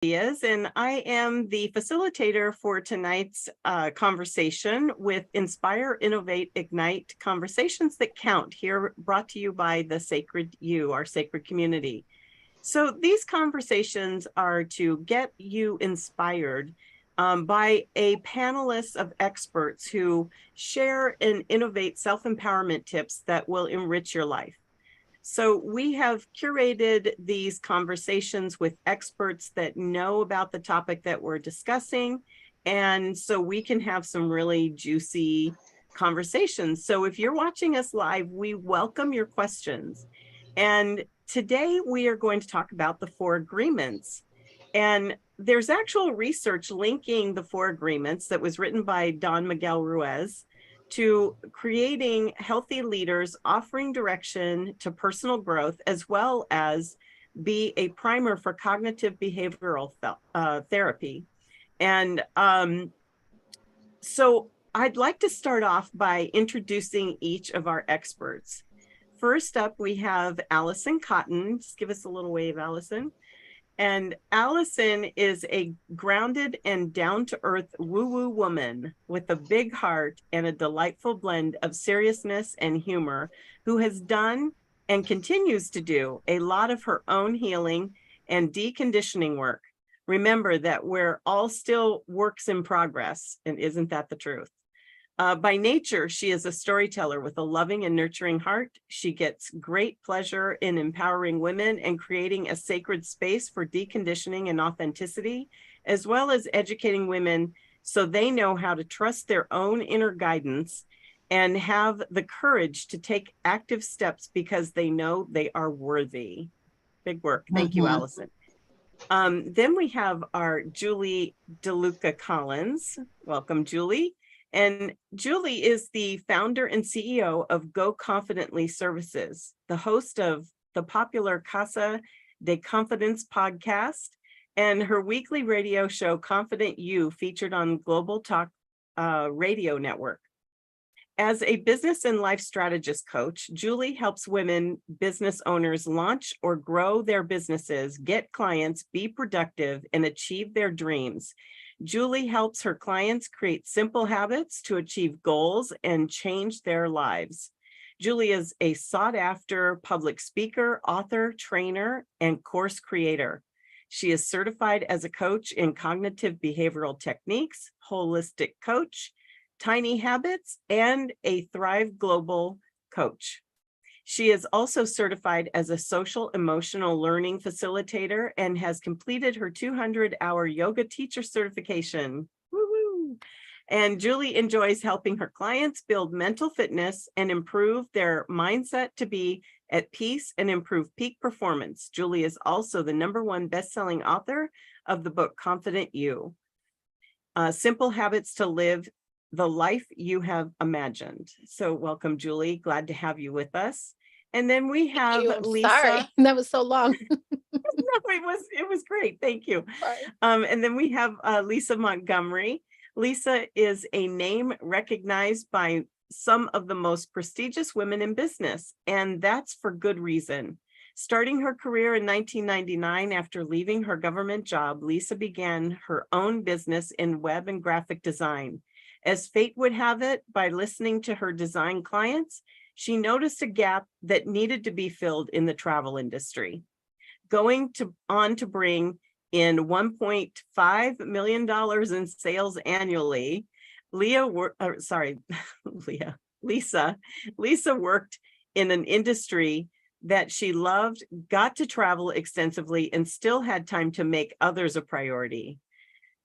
Diaz, and I am the facilitator for tonight's conversation with Inspire, Innovate, Ignite Conversations That Count, here brought to you by the Sacred You, our sacred community. So these conversations are to get you inspired by a panelist of experts who share and innovate self-empowerment tips that will enrich your life. So we have curated these conversations with experts that know about the topic that we're discussing. And so we can have some really juicy conversations. So if you're watching us live, we welcome your questions. And today we are going to talk about the 4 agreements. And there's actual research linking the 4 agreements that was written by Don Miguel Ruiz to creating healthy leaders, offering direction to personal growth, as well as be a primer for cognitive behavioral therapy. And so I'd like to start off by introducing each of our experts. First up, we have Allison Cotton. Just give us a little wave, Allison. And Allison is a grounded and down-to-earth woo-woo woman with a big heart and a delightful blend of seriousness and humor, who has done and continues to do a lot of her own healing and deconditioning work. Remember that we're all still works in progress, and isn't that the truth? By nature, she is a storyteller with a loving and nurturing heart. She gets great pleasure in empowering women and creating a sacred space for deconditioning and authenticity, as well as educating women so they know how to trust their own inner guidance and have the courage to take active steps because they know they are worthy. Big work. Thank you, Allison. Then we have our Julie DeLuca Collins. Welcome, Julie. And Julie is the founder and CEO of Go Confidently Services, the host of the popular Casa de Confidence podcast, and her weekly radio show, Confident You, featured on Global Talk Radio Network. As a business and life strategist coach, Julie helps women business owners launch or grow their businesses, get clients, be productive, and achieve their dreams. Julie helps her clients create simple habits to achieve goals and change their lives. Julie is a sought-after public speaker, author, trainer, and course creator. She is certified as a coach in cognitive behavioral techniques, holistic coach, tiny habits, and a Thrive Global coach. She is also certified as a social emotional learning facilitator and has completed her 200-hour yoga teacher certification. Woo-hoo. And Julie enjoys helping her clients build mental fitness and improve their mindset to be at peace and improve peak performance. Julie is also the #1 best-selling author of the book Confident You, Simple Habits to Live the Life You Have Imagined. So welcome, Julie. Glad to have you with us. And then we have Lisa. Sorry, that was so long. No, it was great. Thank you. And then we have Lisa Montgomery. Lisa is a name recognized by some of the most prestigious women in business, and that's for good reason. Starting her career in 1999 after leaving her government job, Lisa began her own business in web and graphic design. As fate would have it, by listening to her design clients, she noticed a gap that needed to be filled in the travel industry. Going on to bring in $1.5 million in sales annually, Lisa worked in an industry that she loved, got to travel extensively, and still had time to make others a priority.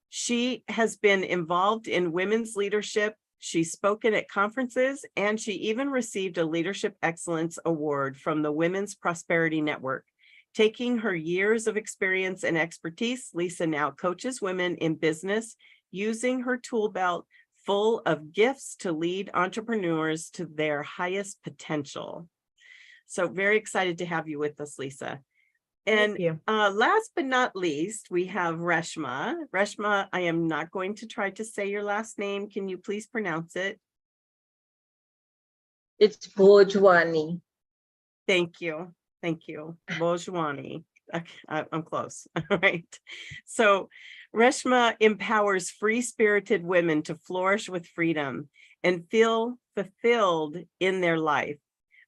She has been involved in women's leadership. She's spoken at conferences, and she even received a Leadership Excellence Award from the Women's Prosperity Network. Taking her years of experience and expertise, Lisa now coaches women in business using her tool belt full of gifts to lead entrepreneurs to their highest potential. So very excited to have you with us, Lisa. And last but not least, we have Reshma. Reshma, I am not going to try to say your last name. Can you please pronounce it? It's Bhojwani. Thank you. Thank you. Bhojwani. I'm close. All right. So Reshma empowers free-spirited women to flourish with freedom and feel fulfilled in their life,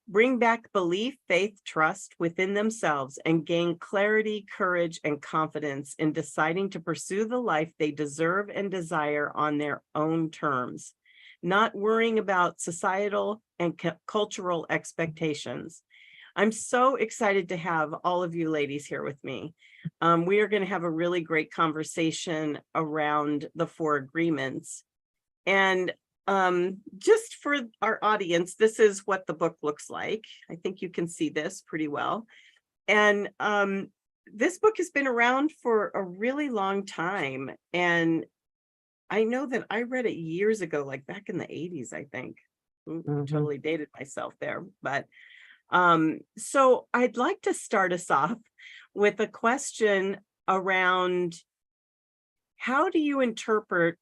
bring back belief, faith, trust within themselves, and gain clarity, courage, and confidence in deciding to pursue the life they deserve and desire on their own terms, not worrying about societal and cultural expectations. I'm so excited to have all of you ladies here with me. We are going to have a really great conversation around the 4 agreements. And just for our audience, this is what the book looks like. I think you can see this pretty well. And this book has been around for a really long time. And I know that I read it years ago, like back in the 80s, I think. Totally dated myself there. But so I'd like to start us off with a question around how do you interpret,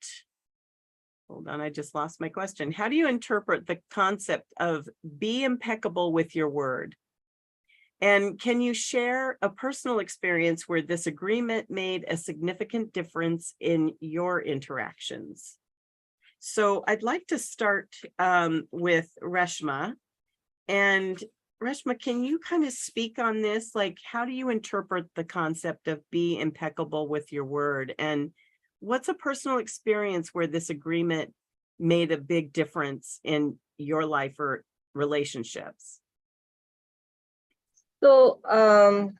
hold on, I just lost my question. How do you interpret the concept of be impeccable with your word? And can you share a personal experience where this agreement made a significant difference in your interactions? So I'd like to start with Reshma. And Reshma, can you kind of speak on this? Like, how do you interpret the concept of be impeccable with your word? And what's a personal experience where this agreement made a big difference in your life or relationships? So, for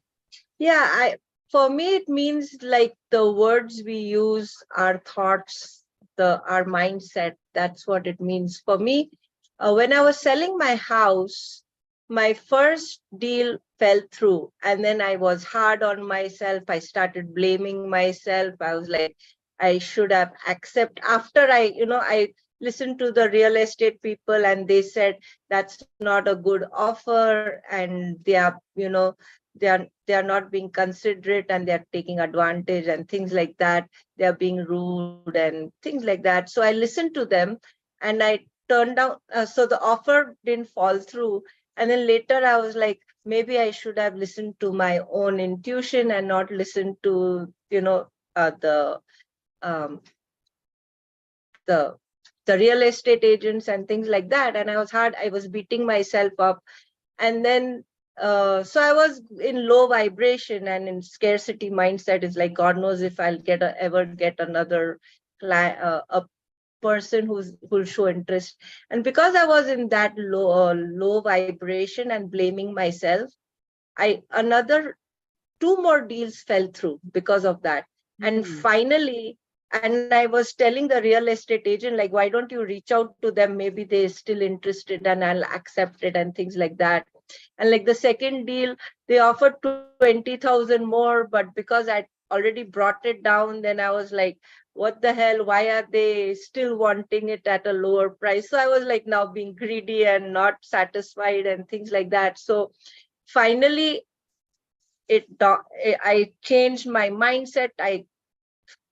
me, it means like the words we use, our thoughts, our mindset. That's what it means for me. When I was selling my house, my first deal fell through, and then I was hard on myself. I started blaming myself. I was like, I should have accepted. After I listened to the real estate people, and they said that's not a good offer, and they are not being considerate, and they're taking advantage and things like that. They're being rude and things like that. So I listened to them, and I turned down. So the offer didn't fall through. And then later I was like, maybe I should have listened to my own intuition and not listened to, um, the real estate agents and things like that. And I was beating myself up. And then, so I was in low vibration and in scarcity mindset. Is like, God knows if I'll ever get another a person who'll show interest. And because I was in that low vibration and blaming myself, another 2 more deals fell through because of that. And finally, and I was telling the real estate agent, like, why don't you reach out to them? Maybe they're still interested and I'll accept it and things like that. And like the second deal, they offered 20,000 more, but because I already brought it down, then I was like, what the hell? Why are they still wanting it at a lower price? So I was like now being greedy and not satisfied and things like that. So finally, I changed my mindset. I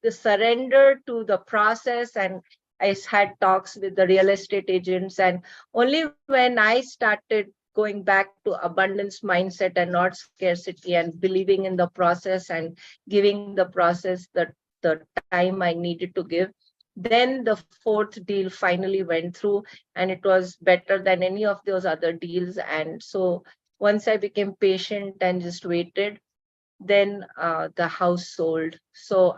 surrendered to the process, and I had talks with the real estate agents. And only when I started going back to abundance mindset and not scarcity, and believing in the process and giving the process the time I needed to give, then the 4th deal finally went through, and it was better than any of those other deals. And so once I became patient and just waited, then the house sold. So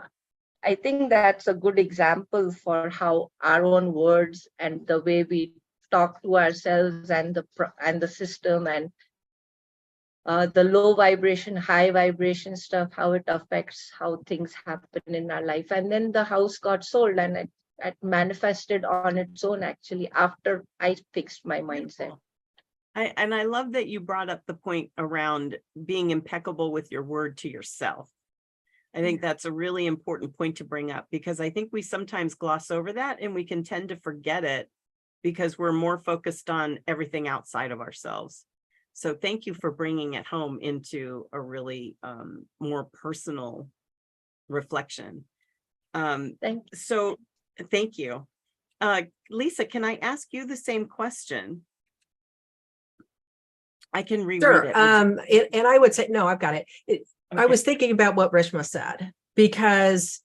I think that's a good example for how our own words and the way we talk to ourselves and the system and the low vibration, high vibration stuff, how it affects how things happen in our life. And then the house got sold, and it manifested on its own actually after I fixed my mindset. And I love that you brought up the point around being impeccable with your word to yourself. I think that's a really important point to bring up, because I think we sometimes gloss over that and we can tend to forget it because we're more focused on everything outside of ourselves. So thank you for bringing it home into a really more personal reflection. So thank you. Lisa, can I ask you the same question? I can reread Sure. it. And I would say, no, I've got it. I was thinking about what Rishma said, because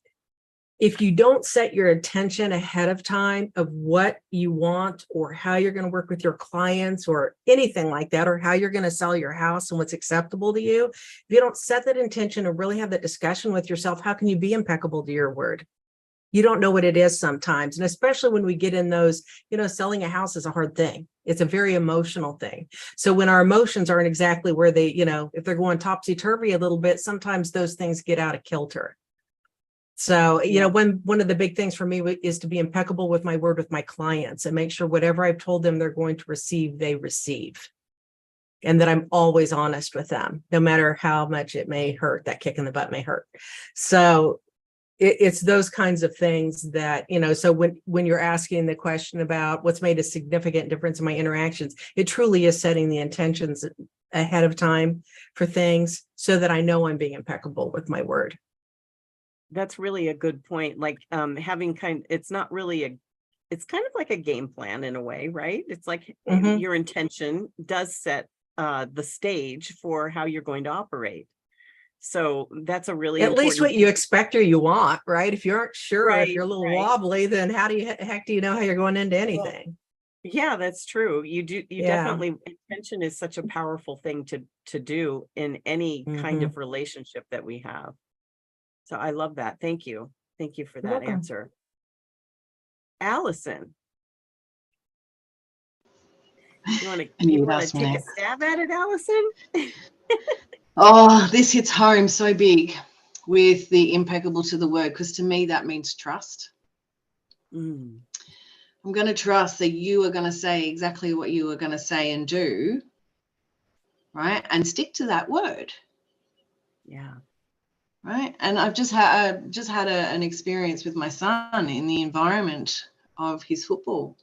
if you don't set your intention ahead of time of what you want or how you're going to work with your clients or anything like that, or how you're going to sell your house and what's acceptable to you, if you don't set that intention and really have that discussion with yourself, how can you be impeccable to your word? You don't know what it is sometimes. And especially when we get in those, selling a house is a hard thing. It's a very emotional thing. So when our emotions aren't exactly where they, if they're going topsy-turvy a little bit, sometimes those things get out of kilter. So, one of the big things for me is to be impeccable with my word with my clients and make sure whatever I've told them they're going to receive, they receive. And that I'm always honest with them, no matter how much it may hurt, that kick in the butt may hurt. So it's those kinds of things that, so when you're asking the question about what's made a significant difference in my interactions, it truly is setting the intentions ahead of time for things so that I know I'm being impeccable with my word. That's really a good point. Like having it's not really it's kind of like a game plan in a way, right? It's like your intention does set the stage for how you're going to operate. So that's a really at least what you expect or you want, right? If you aren't sure, right, if you're a little wobbly, then how do you heck do you know how you're going into anything? Yeah, that's true. You definitely, intention is such a powerful thing to do in any kind of relationship that we have. So I love that. Thank you. Thank you for that answer. Allison. You want to take a stab at it, Allison? Oh, this hits home so big with the impeccable to the word, because to me that means trust. I'm going to trust that you are going to say exactly what you are going to say and do, right? And stick to that word. Yeah. Right. And I've just had an experience with my son in the environment of his football,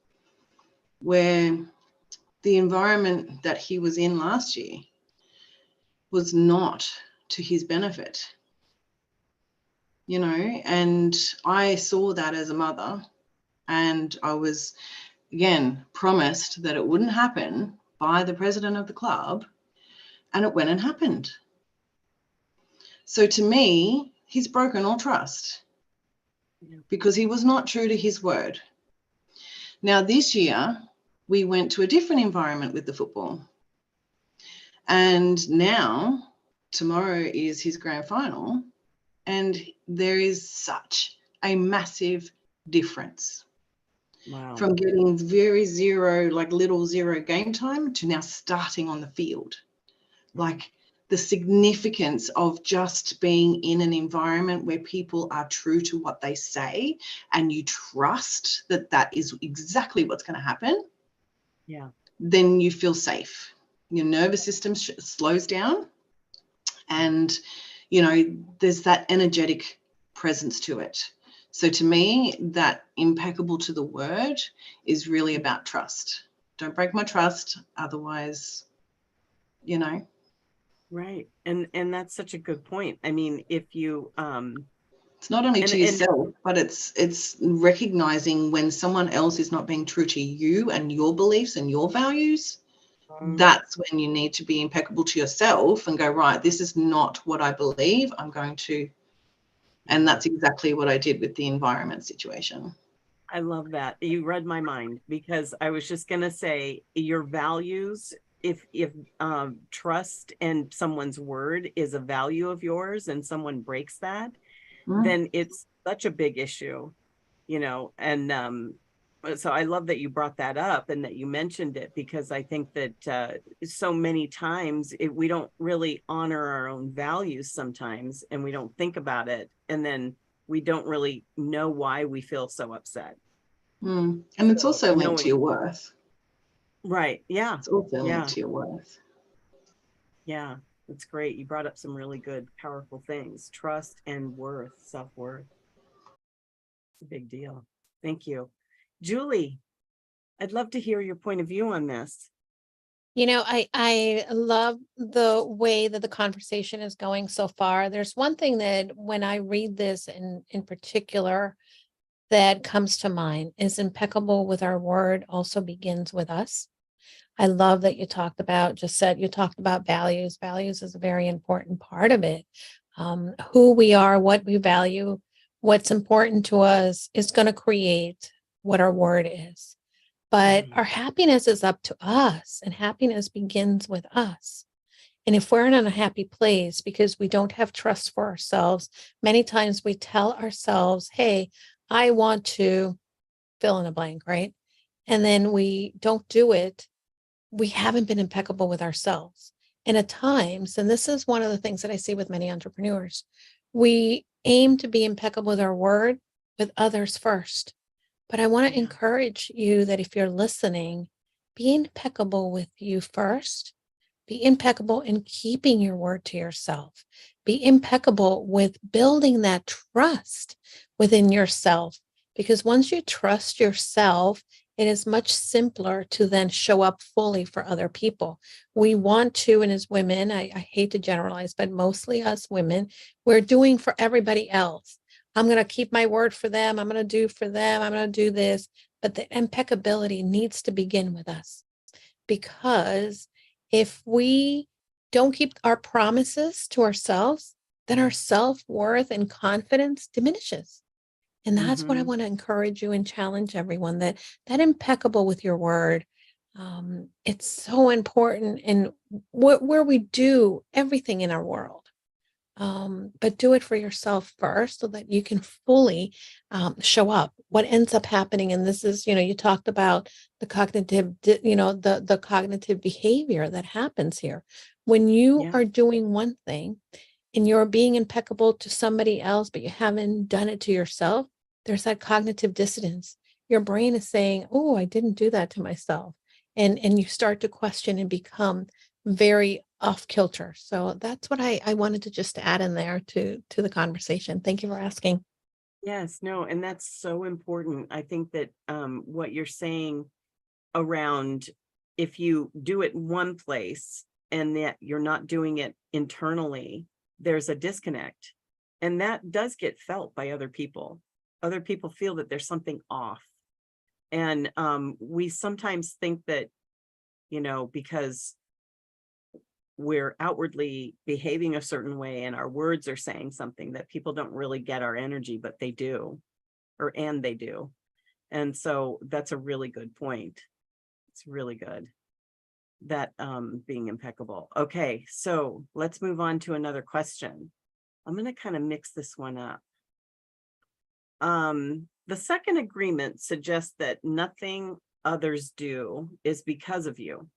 where the environment that he was in last year was not to his benefit, and I saw that as a mother, and I was, again, promised that it wouldn't happen by the president of the club, and it went and happened. So to me, he's broken all trust because he was not true to his word. Now, this year, we went to a different environment with the football. And now, tomorrow is his grand final, and there is such a massive difference. Wow. From getting very little zero game time to now starting on the field. Like the significance of just being in an environment where people are true to what they say and you trust that that is exactly what's going to happen. Yeah. Then you feel safe. Your nervous system slows down, and, there's that energetic presence to it. So to me, that impeccable to the word is really about trust. Don't break my trust. Otherwise, Right. And that's such a good point. I mean, if you it's not only to yourself, but it's recognizing when someone else is not being true to you and your beliefs and your values. That's when you need to be impeccable to yourself and go, right, this is not what I believe. I'm going to. And that's exactly what I did with the environment situation. I love that. You read my mind, because I was just going to say your values, if trust and someone's word is a value of yours and someone breaks that, then it's such a big issue, and so I love that you brought that up and that you mentioned it, because I think that so many times we don't really honor our own values sometimes, and we don't think about it, and then we don't really know why we feel so upset. And it's also linked to your worth. Right. Yeah. It's also linked to your worth. Yeah. That's great. You brought up some really good, powerful things. Trust and worth, self-worth. It's a big deal. Thank you. Julie, I'd love to hear your point of view on this. I love the way that the conversation is going so far. There's one thing that when I read this in particular that comes to mind is impeccable with our word also begins with us. I love that you talked about, you talked about values. Values is a very important part of it. Who we are, what we value, what's important to us is going to create what our word is. But our happiness is up to us, and happiness begins with us. And if we're in an unhappy place because we don't have trust for ourselves, many times we tell ourselves, hey, I want to fill in a blank, right? And then we don't do it. We haven't been impeccable with ourselves. And at times, and this is one of the things that I see with many entrepreneurs, we aim to be impeccable with our word, with others first. But I want to encourage you that if you're listening, be impeccable with you first. Be impeccable in keeping your word to yourself. Be impeccable with building that trust within yourself. Because once you trust yourself, it is much simpler to then show up fully for other people. We want to, and as women, I hate to generalize, but mostly us women, we're doing for everybody else. I'm going to keep my word for them. I'm going to do for them. I'm going to do this. But the impeccability needs to begin with us, because if we don't keep our promises to ourselves, then our self-worth and confidence diminishes. And that's what I want to encourage you and challenge everyone, that impeccable with your word. It's so important in where we do everything in our world. But do it for yourself first so that you can fully show up. What ends up happening, and this is, you talked about the cognitive, the cognitive behavior that happens here. When you are doing one thing and you're being impeccable to somebody else, but you haven't done it to yourself, there's that cognitive dissonance. Your brain is saying, oh, I didn't do that to myself. And you start to question and become very off kilter. So that's what I wanted to just add in there to the conversation. Thank you for asking. Yes, no, and that's so important. I think that what you're saying around, if you do it one place and that you're not doing it internally, there's a disconnect. And that does get felt by other people. Other people feel that there's something off. And we sometimes think that, because we're outwardly behaving a certain way and our words are saying something, that people don't really get our energy, but they do, and they do. And so that's a really good point. It's really good, that being impeccable. Okay, so let's move on to another question. I'm going to kind of mix this one up. The second agreement suggests that nothing others do is because of you.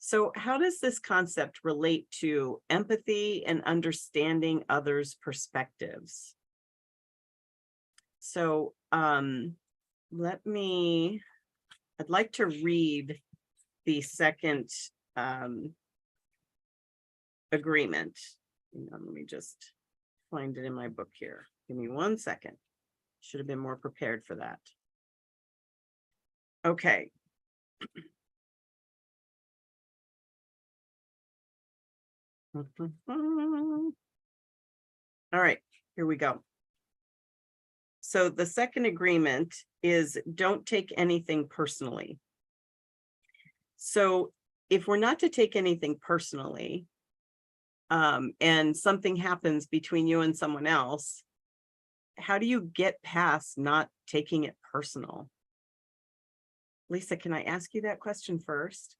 So how does this concept relate to empathy and understanding others' perspectives? So I'd like to read the second agreement. Let me just find it in my book here. Give me 1 second. Should have been more prepared for that. Okay. All right, here we go. So the second agreement is don't take anything personally. So if we're not to take anything personally, and something happens between you and someone else, how do you get past not taking it personal? Lisa, can I ask you that question first?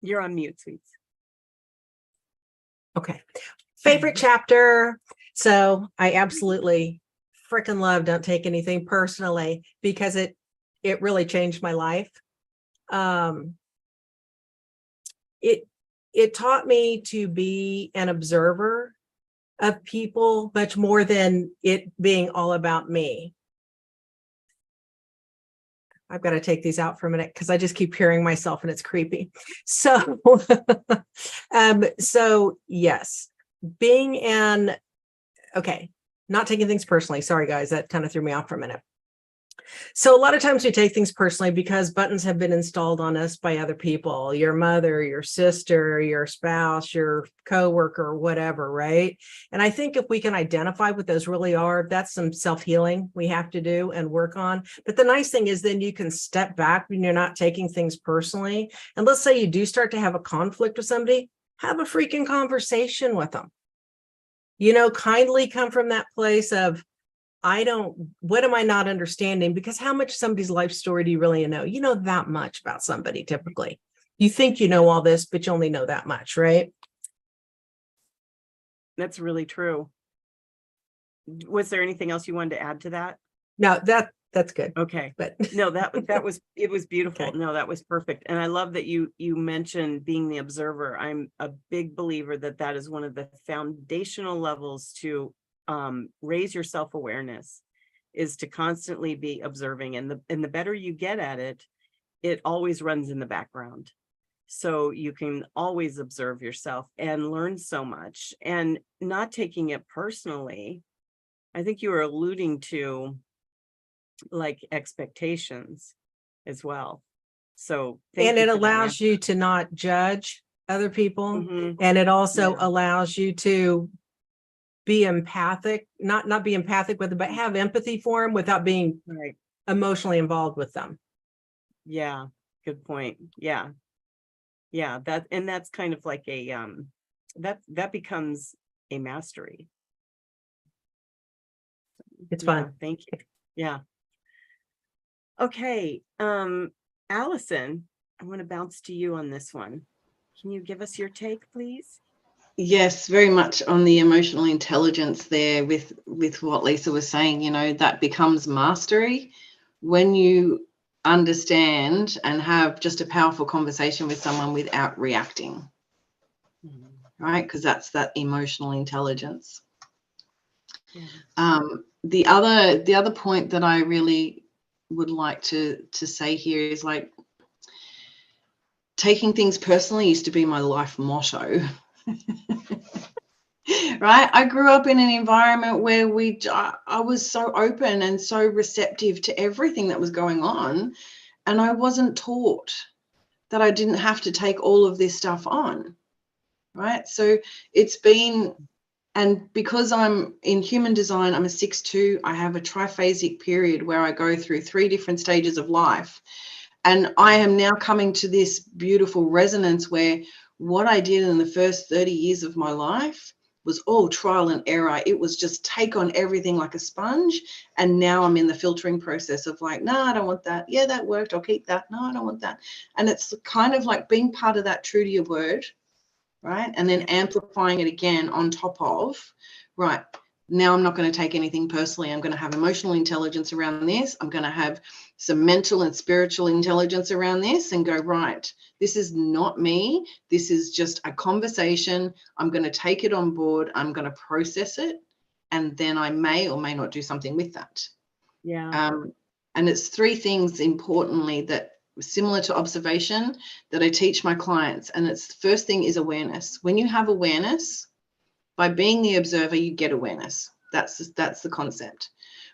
You're on mute, sweets. Okay. Favorite chapter. So I absolutely freaking love Don't Take Anything Personally, because it really changed my life. It taught me to be an observer of people much more than it being all about me. I've got to take these out for a minute because I just keep hearing myself and it's creepy. So, so yes, not taking things personally. Sorry, guys, that kind of threw me off for a minute. So a lot of times we take things personally because buttons have been installed on us by other people, your mother, your sister, your spouse, your coworker, whatever, right? And I think if we can identify what those really are, that's some self-healing we have to do and work on. But the nice thing is then you can step back when you're not taking things personally. And let's say you do start to have a conflict with somebody, have a freaking conversation with them. Kindly come from that place of, what am I not understanding? Because how much somebody's life story do you really know? You know that much about somebody typically. You think you know all this, but you only know that much, right? That's really true. Was there anything else you wanted to add to that? No, that's good. Okay. But No, it was beautiful. Okay. No, that was perfect. And I love that you mentioned being the observer. I'm a big believer that is one of the foundational levels to raise your self-awareness, is to constantly be observing, and the better you get at it, it always runs in the background. So you can always observe yourself and learn so much, and not taking it personally. I think you were alluding to like expectations as well. So and it allows you to not judge other people. Mhm. And it also Yeah. allows you to be empathic, not be empathic with them, but have empathy for them without being Right. emotionally involved with them. Yeah. Good point. Yeah. Yeah. That's kind of like a that becomes a mastery. It's Yeah, fun. thank you. Yeah. Okay. Allison, I'm going to bounce to you on this one. Can you give us your take, please? Yes, very much on the emotional intelligence there with what Lisa was saying. That becomes mastery when you understand and have just a powerful conversation with someone without reacting, right? Because that's that emotional intelligence. Yeah. The other point that I really would like to say here is, like, taking things personally used to be my life motto. Right? I grew up in an environment where I was so open and so receptive to everything that was going on, and I wasn't taught that I didn't have to take all of this stuff on, right? So it's been, and because I'm in human design, I'm a 6/2, I have a triphasic period where I go through 3 different stages of life. And I am now coming to this beautiful resonance where what I did in the first 30 years of my life was all trial and error. It was just take on everything like a sponge. And now I'm in the filtering process of like, no, I don't want that. Yeah, that worked. I'll keep that. No, I don't want that. And it's kind of like being part of that true to your word, right? And then amplifying it again on top of, right, now I'm not going to take anything personally. I'm going to have emotional intelligence around this. I'm going to have some mental and spiritual intelligence around this and go, right, this is not me. This is just a conversation. I'm going to take it on board. I'm going to process it. And then I may or may not do something with that. Yeah. And it's 3 things importantly that similar to observation that I teach my clients. And it's, the first thing is awareness. When you have awareness, by being the observer, you get awareness. That's the concept.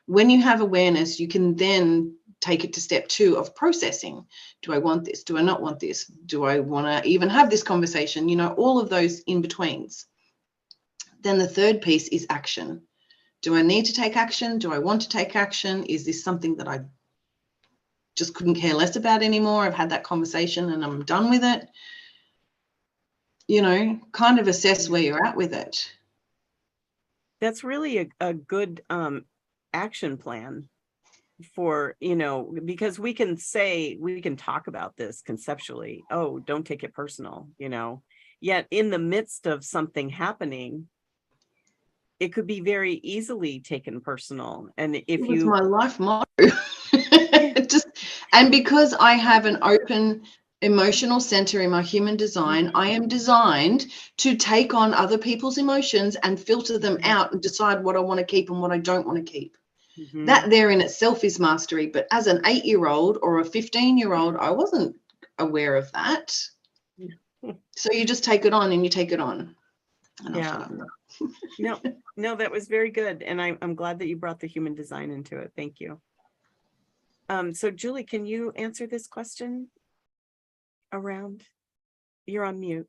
When you have awareness, you can then take it to step 2 of processing. Do I want this? Do I not want this? Do I want to even have this conversation? All of those in betweens. Then the third piece is action. Do I need to take action? Do I want to take action? Is this something that I just couldn't care less about anymore? I've had that conversation and I'm done with it. Kind of assess where you're at with it. That's really a good action plan for, because we can talk about this conceptually. Oh, don't take it personal, yet in the midst of something happening, it could be very easily taken personal. And if it was my life motto. And because I have an open emotional center in my human design, I am designed to take on other people's emotions and filter them out and decide what I want to keep and what I don't want to keep. That there in itself is mastery. But as an 8-year-old or a 15-year-old, I wasn't aware of that. So you just take it on and you take it on. And yeah. No, that was very good. And I'm glad that you brought the human design into it. Thank you. So Julie, can you answer this question around? You're on mute.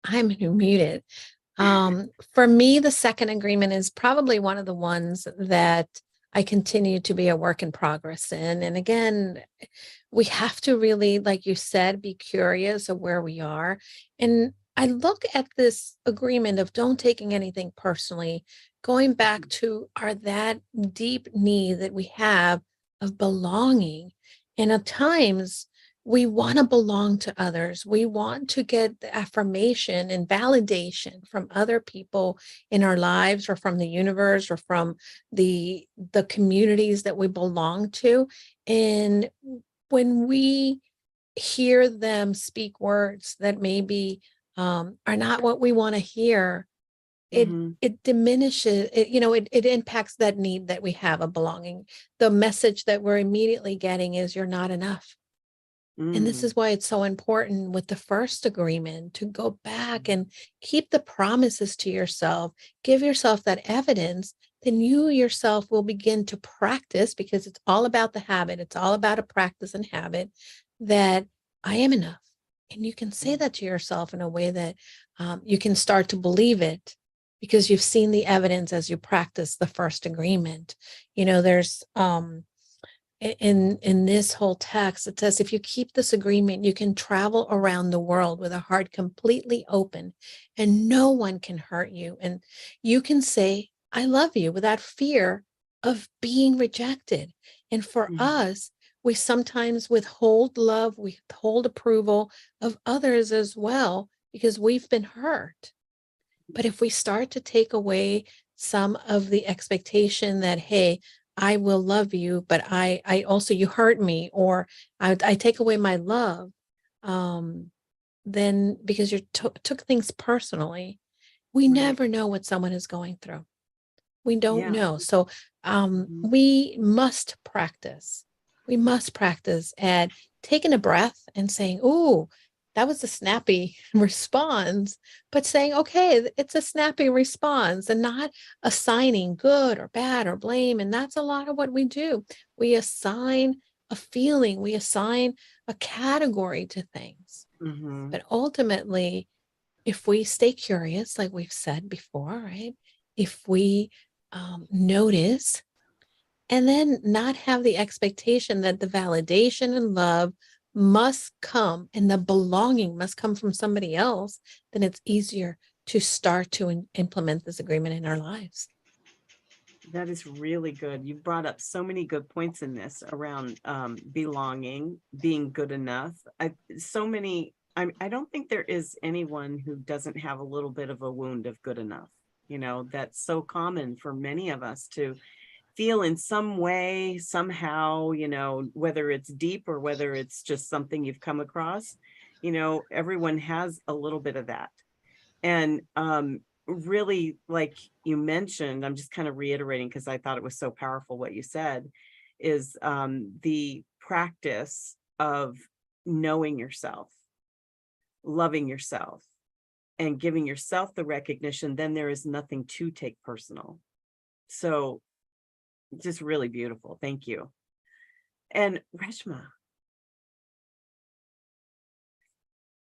I'm muted. For me, the second agreement is probably one of the ones that I continue to be a work in progress in. And again, we have to really, like you said, be curious of where we are. And I look at this agreement of don't taking anything personally, going back to that deep need that we have of belonging. And at times, we want to belong to others. We want to get the affirmation and validation from other people in our lives or from the universe or from the communities that we belong to. And when we hear them speak words that maybe are not what we want to hear, it diminishes it, it impacts that need that we have of belonging. The message that we're immediately getting is you're not enough. And this is why it's so important with the first agreement to go back and keep the promises to yourself, give yourself that evidence, then you yourself will begin to practice, because it's all about the habit. It's all about a practice and habit, that I am enough. And you can say that to yourself in a way that you can start to believe it, because you've seen the evidence as you practice the first agreement. There's in this whole text, it says, if you keep this agreement, you can travel around the world with a heart completely open and no one can hurt you. And you can say, I love you without fear of being rejected. And for us, we sometimes withhold love, we withhold approval of others as well, because we've been hurt. But if we start to take away some of the expectation that, hey, I will love you, but I also, you hurt me, or I take away my love, then because you took things personally, we never know what someone is going through. We don't know. So we must practice. We must practice at taking a breath and saying, "Ooh, that was a snappy response," but saying, okay, it's a snappy response, and not assigning good or bad or blame. And that's a lot of what we do. We assign a feeling, we assign a category to things. But ultimately, if we stay curious, like we've said before, right? If we notice, and then not have the expectation that the validation and love must come and the belonging must come from somebody else, then it's easier to start to implement this agreement in our lives. That is really good. You brought up so many good points in this around belonging, being good enough. I don't think there is anyone who doesn't have a little bit of a wound of good enough. That's so common for many of us to feel in some way, somehow, whether it's deep or whether it's just something you've come across, everyone has a little bit of that. And really, like you mentioned, I'm just kind of reiterating because I thought it was so powerful what you said, is the practice of knowing yourself, loving yourself, and giving yourself the recognition. Then there is nothing to take personal. So just really beautiful. Thank you. And Reshma.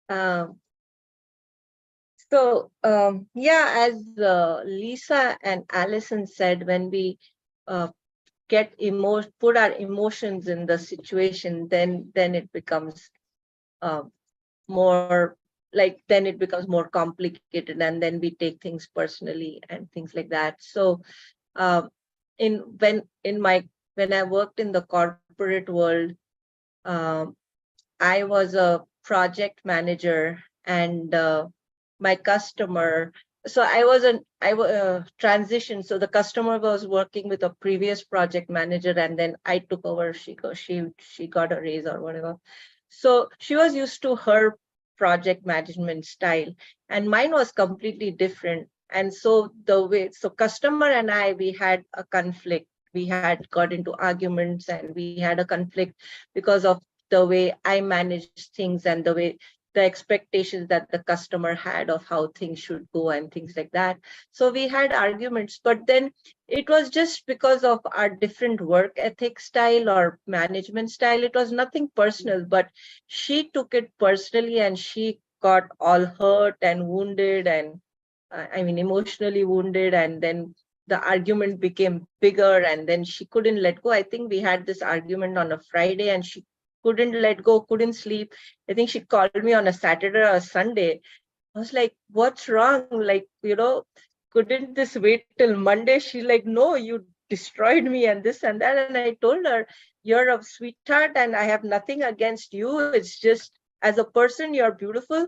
As Lisa and Allison said, when we put our emotions in the situation, then it becomes more complicated, and then we take things personally and things like that. So when I worked in the corporate world, I was a project manager, and my customer. So I transitioned. So the customer was working with a previous project manager, and then I took over. She got a raise or whatever. So she was used to her project management style, and mine was completely different. And so customer and we had a conflict. We had got into arguments, and we had a conflict because of the way I managed things and the way the expectations that the customer had of how things should go and things like that. So we had arguments, but then it was just because of our different work ethic style or management style. It was nothing personal, but she took it personally and she got all hurt and wounded and I mean, emotionally wounded. And then the argument became bigger and then she couldn't let go. I think we had this argument on a Friday and she couldn't let go, couldn't sleep. I think she called me on a Saturday or a Sunday. I was like, what's wrong? Like, couldn't this wait till Monday? She's like, no, you destroyed me and this and that. And I told her, you're a sweetheart and I have nothing against you. It's just as a person, you're beautiful,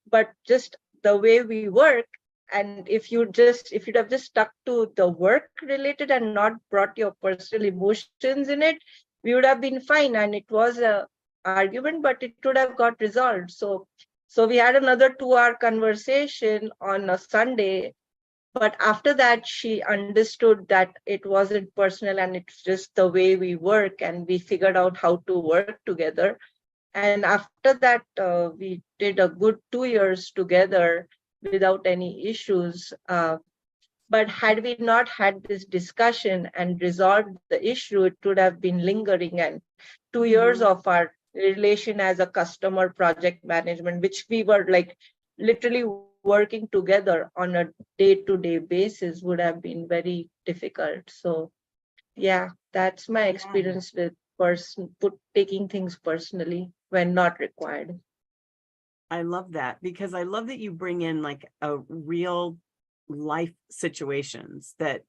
but just the way we work. And if you'd have just stuck to the work related and not brought your personal emotions in it, we would have been fine. And it was a argument, but it would have got resolved. So we had another 2-hour conversation on a Sunday. But after that, she understood that it wasn't personal and it's just the way we work, and we figured out how to work together. And after that, we did a good 2 years together without any issues. But had we not had this discussion and resolved the issue, it would have been lingering. And 2 years of our relation as a customer project management, which we were like literally working together on a day-to-day basis, would have been very difficult. So yeah, that's my experience with taking things personally when not required. I love that, because I love that you bring in like a real life situations that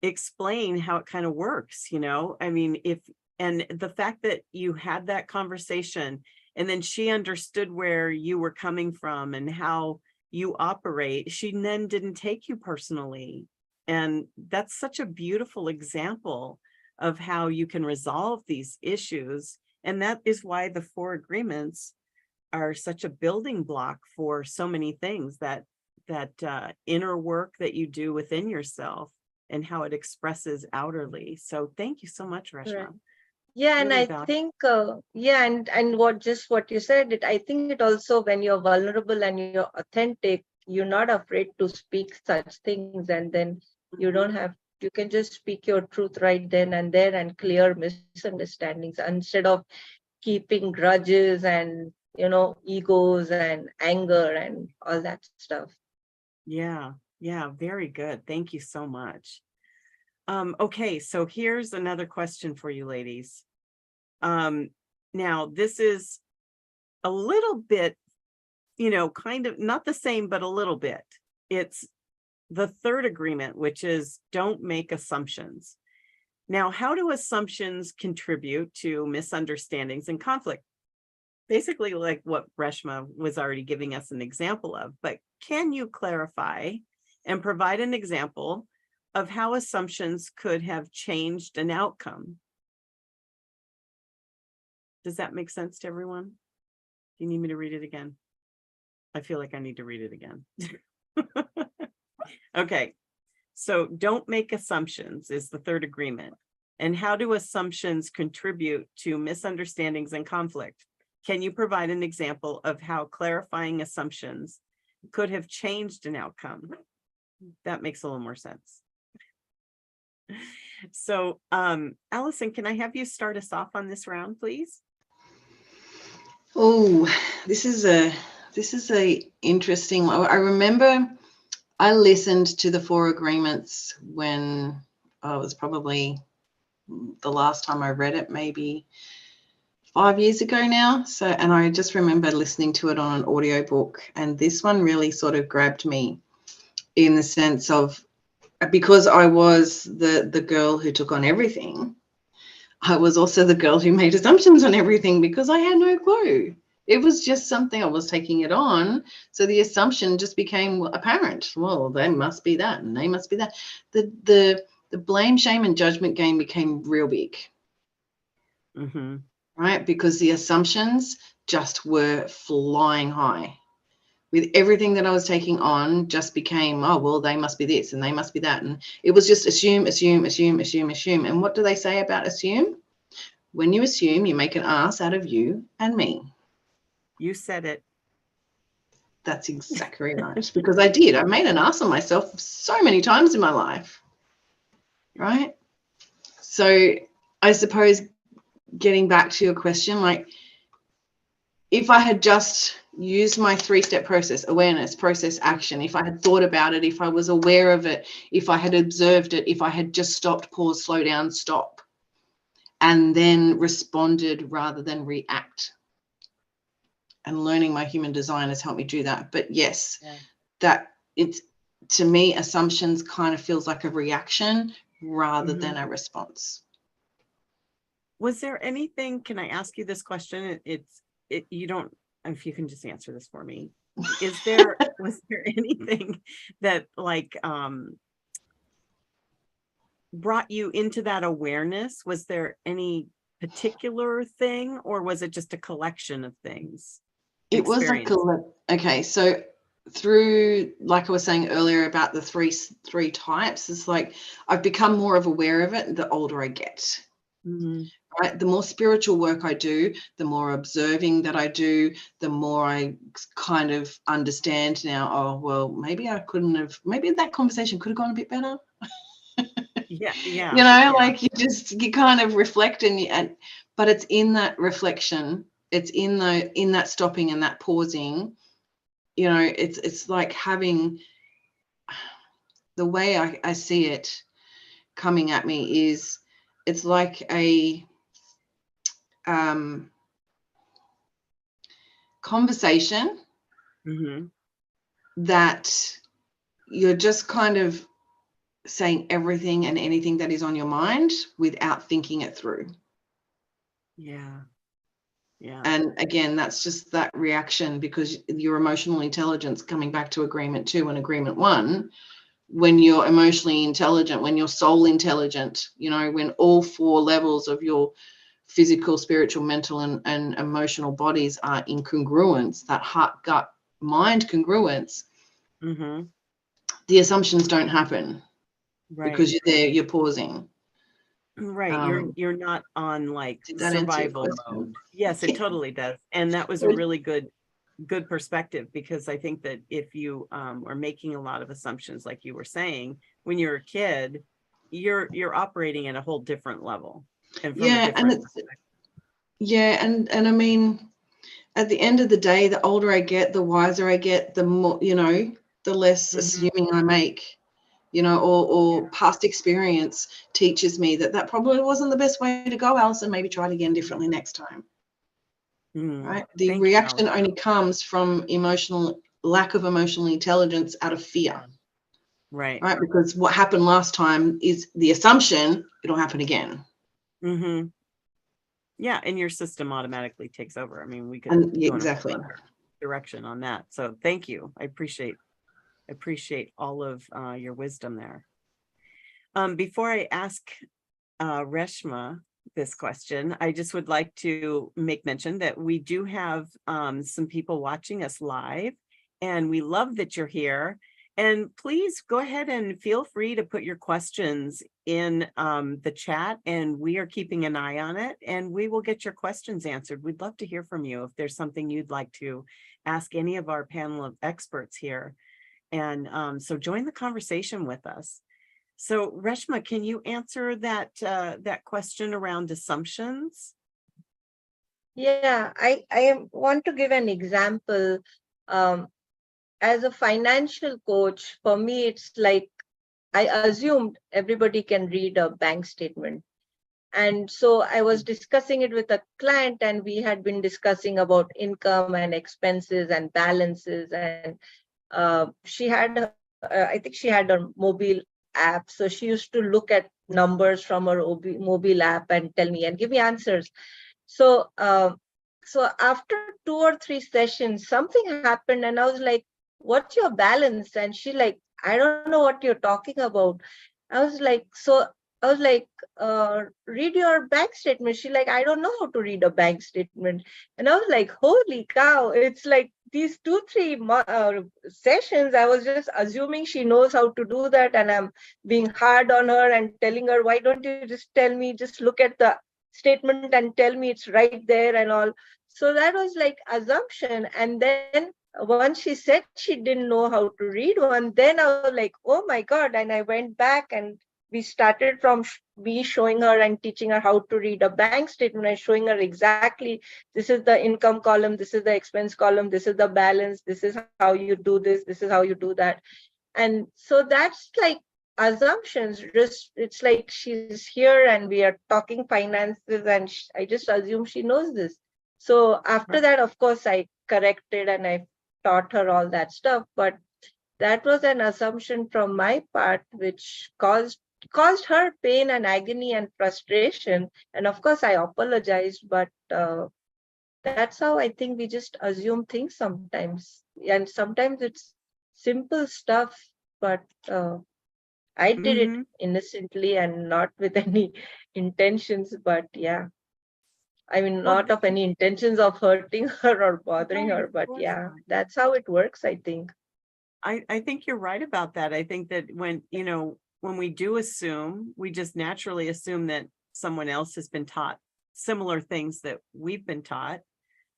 explain how it kind of works, I mean, and the fact that you had that conversation and then she understood where you were coming from and how you operate, she then didn't take you personally. And that's such a beautiful example of how you can resolve these issues. And that is why the 4 agreements are such a building block for so many things, that inner work that you do within yourself and how it expresses outwardly. So thank you so much, Reshma. Right. Yeah, and Really I think and what you said, I think it also, when you're vulnerable and you're authentic, you're not afraid to speak such things, and then you can just speak your truth right then and there and clear misunderstandings instead of keeping grudges and egos and anger and all that stuff. Yeah, very good. Thank you so much. Okay, so here's another question for you ladies. Now this is a little bit, kind of not the same, but a little bit. It's the 3rd agreement, which is don't make assumptions. Now, how do assumptions contribute to misunderstandings and conflict? Basically, like what Reshma was already giving us an example of, but can you clarify and provide an example of how assumptions could have changed an outcome? Does that make sense to everyone? Do you need me to read it again? I feel like I need to read it again. Okay, so don't make assumptions is the 3rd agreement. And how do assumptions contribute to misunderstandings and conflict? Can you provide an example of how clarifying assumptions could have changed an outcome? That makes a little more sense. So, Allison, can I have you start us off on this round, please? Oh, this is a interesting one. I remember I listened to the 4 agreements when I was probably the last time I read it, maybe 5 years ago now. So, and I just remember listening to it on an audiobook, and this one really sort of grabbed me in the sense of, because I was the girl who took on everything, I was also the girl who made assumptions on everything because I had no clue. It was just something I was taking it on. So the assumption just became apparent. Well, they must be that and they must be that. The blame, shame, and judgment game became real big. Right? Because the assumptions just were flying high. With everything that I was taking on, just became, oh, well, they must be this and they must be that. And it was just assume, assume, assume, assume, assume. And what do they say about assume? When you assume, you make an ass out of you and me. You said it. That's exactly right. Because I did. I made an ass of myself so many times in my life. Right? So I suppose getting back to your question, like if I had just used my 3-step process, awareness, process, action, if I had thought about it, if I was aware of it, if I had observed it, if I had just stopped, pause, slow down, stop, and then responded rather than react. And learning my human design has helped me do that. But yes, that it's, to me, assumptions kind of feels like a reaction rather than a response. Was there anything, can I ask you this question? You don't, if you can just answer this for me. Was there anything that like brought you into that awareness? Was there any particular thing, or was it just a collection of things? It was okay, so through, like I was saying earlier about the three types, it's like I've become more of aware of it the older I get. Right, the more spiritual work I do, the more observing that I do, the more I kind of understand now, oh well, maybe that conversation could have gone a bit better. Yeah. You know, like you kind of reflect but it's in that reflection, it's in that stopping and that pausing, you know, it's like having, the way I see it coming at me is, it's like a conversation that you're just kind of saying everything and anything that is on your mind without thinking it through. Yeah. And again, that's just that reaction, because your emotional intelligence, coming back to agreement 2 and agreement 1, when you're emotionally intelligent, when you're soul intelligent, you know, when all 4 levels of your physical, spiritual, mental, and emotional bodies are in congruence, that heart, gut, mind congruence, the assumptions don't happen, because you're there, you're pausing. Right. You're not on like survival mode. Yes, it totally does. And that was a really good perspective, because I think that if you are making a lot of assumptions, like you were saying, when you're a kid, you're operating at a whole different level. And from a different and I mean, at the end of the day, the older I get, the wiser I get, the more, you know, the less assuming I make. You know, or past experience teaches me that probably wasn't the best way to go, Alison. Maybe try it again differently next time. Right? The reaction only comes from lack of emotional intelligence out of fear. Right? Because what happened last time is the assumption it'll happen again. Yeah, and your system automatically takes over. I mean, we could go exactly in a direction on that. So thank you. I appreciate all of your wisdom there. Before I ask Reshma this question, I just would like to make mention that we do have some people watching us live, and we love that you're here. And please go ahead and feel free to put your questions in the chat, and we are keeping an eye on it, and we will get your questions answered. We'd love to hear from you if there's something you'd like to ask any of our panel of experts here. And so join the conversation with us. So Reshma, can you answer that question around assumptions? Yeah, I want to give an example. As a financial coach, for me, it's like I assumed everybody can read a bank statement. And so I was discussing it with a client, and we had been discussing about income and expenses and balances. And she had, I think she had a mobile app. So she used to look at numbers from her mobile app and tell me and give me answers. So, so after 2 or 3 sessions, something happened, and I was like, "What's your balance?" And she like, "I don't know what you're talking about." I was like, read your bank statement. She like, "I don't know how to read a bank statement." And I was like, holy cow, it's like these 2-3 sessions, I was just assuming she knows how to do that. And I'm being hard on her and telling her, why don't you just tell me, just look at the statement and tell me it's right there and all. So that was like assumption. And then once she said she didn't know how to read one, then I was like, oh my God. And I went back and we started from me showing her and teaching her how to read a bank statement and showing her exactly, this is the income column, this is the expense column, this is the balance, this is how you do this, this is how you do that. And so that's like assumptions. Just it's like she's here and we are talking finances, and I just assume she knows this. So after Right. that, of course, I corrected and I taught her all that stuff. But that was an assumption from my part, which caused her pain and agony and frustration. And of course, I apologized, but that's how I think we just assume things sometimes. And sometimes it's simple stuff, but I did it Mhm. innocently and not with any intentions. But yeah, I mean, Well, not of any intentions of hurting her or bothering right, her, of but course yeah, not. that's how it works, I think. I think you're right about that. I think that when, when we do assume, we just naturally assume that someone else has been taught similar things that we've been taught.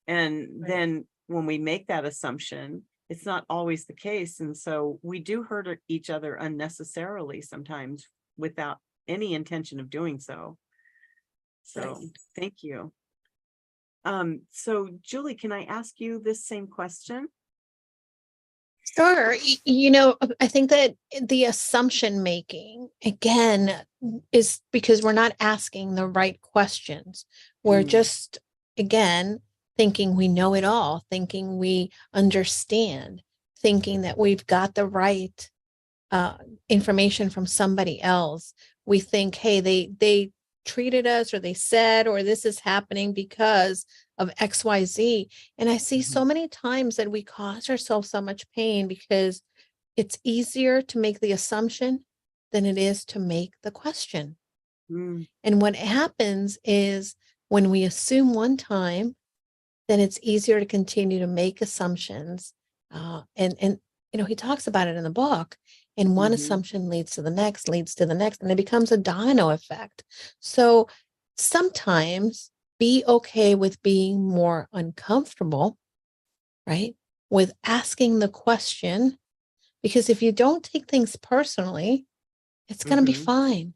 And Right. then when we make that assumption, it's not always the case. And so we do hurt each other unnecessarily sometimes without any intention of doing so. So Right. thank you. So Julie, can I ask you this same question? Sure. I think that the assumption making, again, is because we're not asking the right questions. We're Mm. just, again, thinking we know it all, thinking we understand, thinking that we've got the right information from somebody else. We think, hey, they treated us, or they said, or this is happening because of XYZ. And I see so many times that we cause ourselves so much pain because it's easier to make the assumption than it is to make the question. Mm. And what happens is when we assume one time, then it's easier to continue to make assumptions. And he talks about it in the book. And one Mhm. assumption leads to the next, leads to the next, and it becomes a domino effect. So sometimes be okay with being more uncomfortable, right? With asking the question, because if you don't take things personally, it's going to be Mhm. fine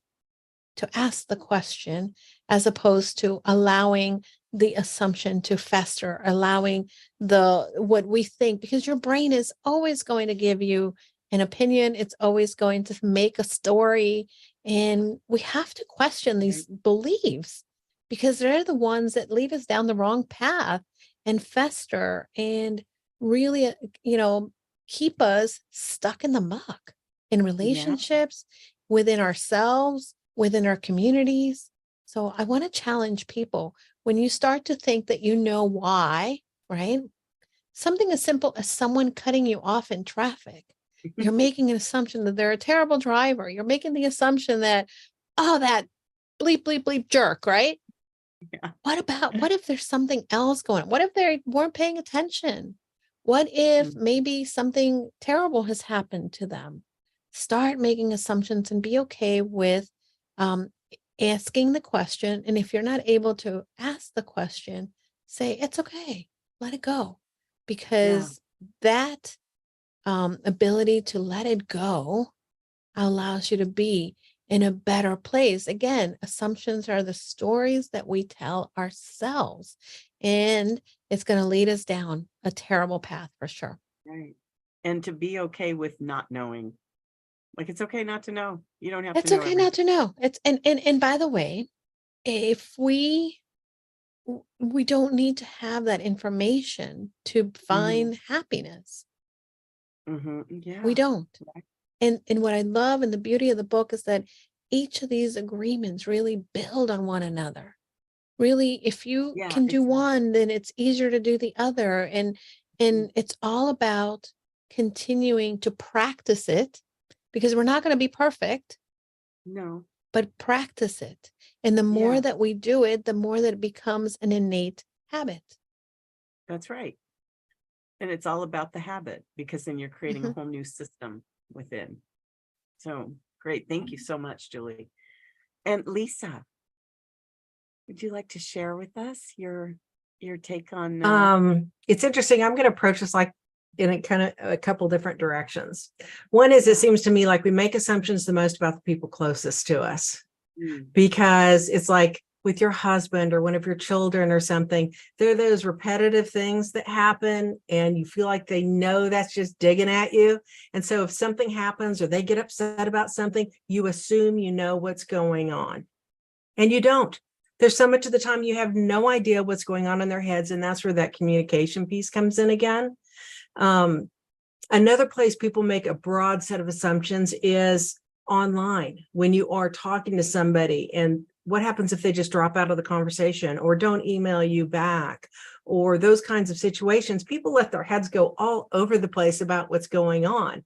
to ask the question as opposed to allowing the assumption to fester, allowing what we think, because your brain is always going to give you an opinion. It's always going to make a story. And we have to question these beliefs because they're the ones that lead us down the wrong path and fester and really, keep us stuck in the muck in relationships, within ourselves, within our communities. So I want to challenge people, when you start to think that you know why, right? Something as simple as someone cutting you off in traffic. You're making an assumption that they're a terrible driver. You're making the assumption that, oh, that bleep, bleep, bleep jerk, right? Yeah. What if there's something else going on? What if they weren't paying attention? What if Mm. maybe something terrible has happened to them? Start making assumptions and be okay with um, asking the question. And if you're not able to ask the question, say, it's okay, let it go. Because that ability to let it go allows you to be in a better place. Again, assumptions are the stories that we tell ourselves, and it's going to lead us down a terrible path for sure. Right. And to be okay with not knowing. Like, it's okay not to know. You don't have to It's know okay not everything. to know. It's and by the way, if we don't need to have that information to find happiness. Yeah. We don't. Right. And what I love and the beauty of the book is that each of these agreements really build on one another. Really, if you Yeah. can do Exactly. one, then it's easier to do the other. And it's all about continuing to practice it, because we're not going to be perfect, No. but practice it. And the more Yeah, that we do it, the more that it becomes an innate habit. that's right. And it's all about the habit, because then you're creating a Mhm. whole new system within. So great. Thank you so much, Julie. And Lisa, would you like to share with us your take on It's interesting. I'm going to approach this like in a kind of a couple different directions. One is, it seems to me like we make assumptions the most about the people closest to us, because it's like with your husband or one of your children or something, there are those repetitive things that happen and you feel like they know that's just digging at you. And so if something happens or they get upset about something, you assume you know what's going on, and you don't. There's so much of the time you have no idea what's going on in their heads. And that's where that communication piece comes in again. Another place people make a broad set of assumptions is online, when you are talking to somebody, and what happens if they just drop out of the conversation or don't email you back, or those kinds of situations. People let their heads go all over the place about what's going on.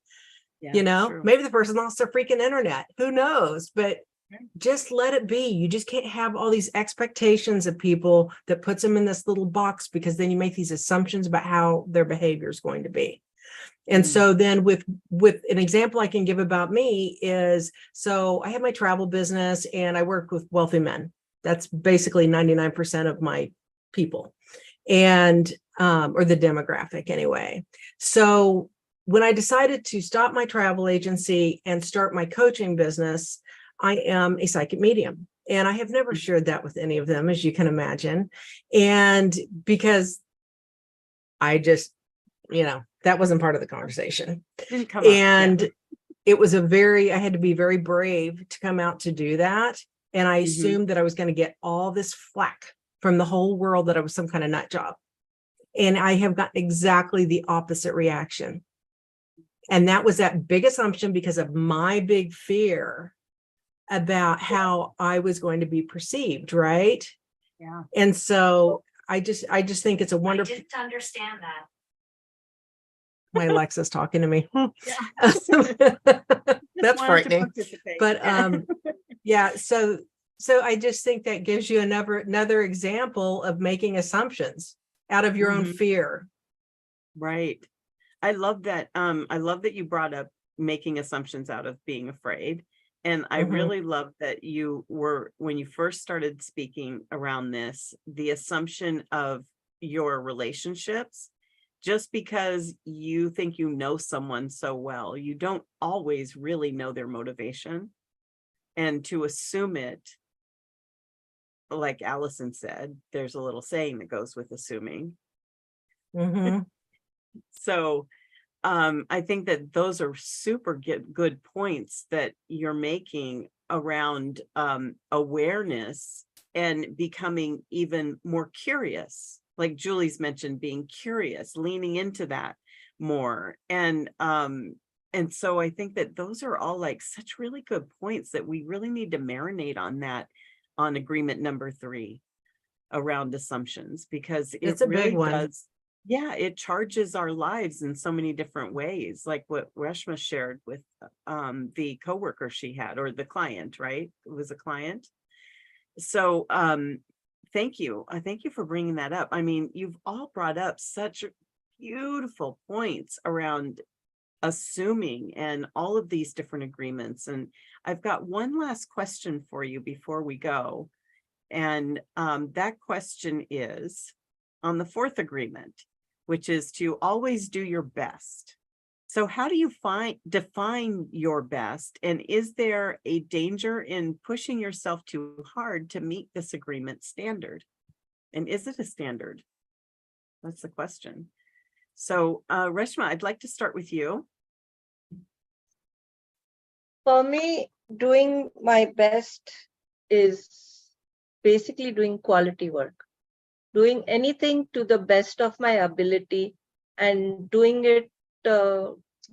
Yeah, true. Maybe the person lost their freaking internet, who knows, but just let it be. You just can't have all these expectations of people that puts them in this little box, because then you make these assumptions about how their behavior is going to be. And so then with an example I can give about me is, so I have my travel business and I work with wealthy men. That's basically 99% of my people, and or the demographic anyway. So when I decided to stop my travel agency and start my coaching business, I am a psychic medium, and I have never shared that with any of them, as you can imagine. And because I just, that wasn't part of the conversation. Didn't come up, And it was I had to be very brave to come out to do that. And I assumed that I was going to get all this flack from the whole world, that I was some kind of nut job. And I have gotten exactly the opposite reaction. And that was that big assumption because of my big fear about how I was going to be perceived, right? Yeah. And so I just think it's a wonderful. I didn't understand that. My Alexa's talking to me. Yeah. That's frightening. But yeah, so I just think that gives you another example of making assumptions out of your own fear. Right. I love that. I love that you brought up making assumptions out of being afraid. And I really love that you were, when you first started speaking around this, the assumption of your relationships. Just because you think you know someone so well, you don't always really know their motivation. And to assume it, like Allison said, there's a little saying that goes with assuming. So I think that those are super good points that you're making around awareness and becoming even more curious. Like Julie's mentioned, being curious, leaning into that more. And so I think that those are all like such really good points that we really need to marinate on that, on agreement number 3 around assumptions, because it's a really big one. does. Yeah, it charges our lives in so many different ways, like what Reshma shared with the coworker she had, or the client, right? It was a client. So thank you. I thank you for bringing that up. I mean, you've all brought up such beautiful points around assuming and all of these different agreements. And I've got one last question for you before we go. And that question is on the 4th agreement, which is to always do your best. So how do you define your best? And is there a danger in pushing yourself too hard to meet this agreement standard? And is it a standard? That's the question. So Reshma, I'd like to start with you. For me, doing my best is basically doing quality work, doing anything to the best of my ability and doing it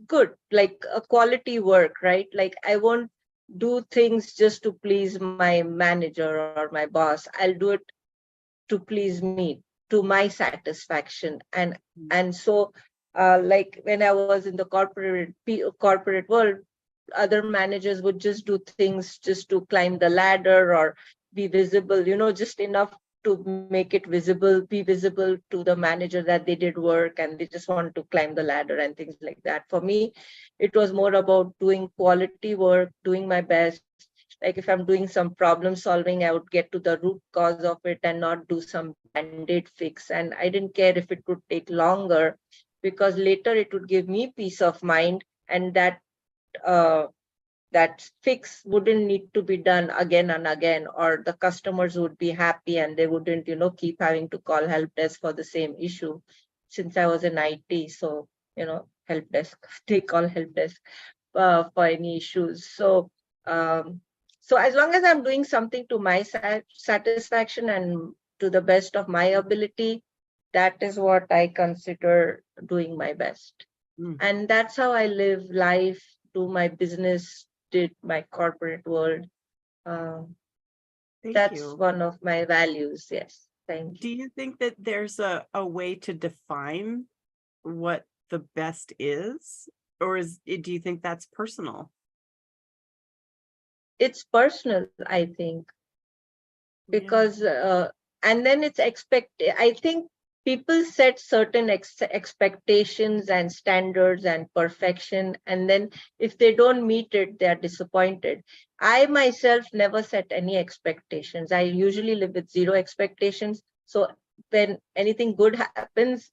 good, like a quality work, right? Like I won't do things just to please my manager or my boss. I'll do it to please me, to my satisfaction. And so like when I was in the corporate world, other managers would just do things just to climb the ladder or be visible, just enough to make it visible, be visible to the manager that they did work, and they just want to climb the ladder and things like that. For me, it was more about doing quality work, doing my best. Like if I'm doing some problem solving, I would get to the root cause of it and not do some band-aid fix. And I didn't care if it would take longer, because later it would give me peace of mind, and that fix wouldn't need to be done again and again, or the customers would be happy and they wouldn't, keep having to call help desk for the same issue. Since I was in IT, so, help desk, they call help desk for any issues. So as long as I'm doing something to my satisfaction and to the best of my ability, that is what I consider doing my best. Mm. And that's how I live life, do my business, did my corporate world. Thank That's you. one of my values. Yes. Thank Do you. you think that there's a way to define what the best is? Or do you think that's personal? It's personal, I think, Yeah. because and then it's I think people set certain expectations and standards and perfection, and then if they don't meet it, they're disappointed. I myself never set any expectations. I usually live with zero expectations. So when anything good happens,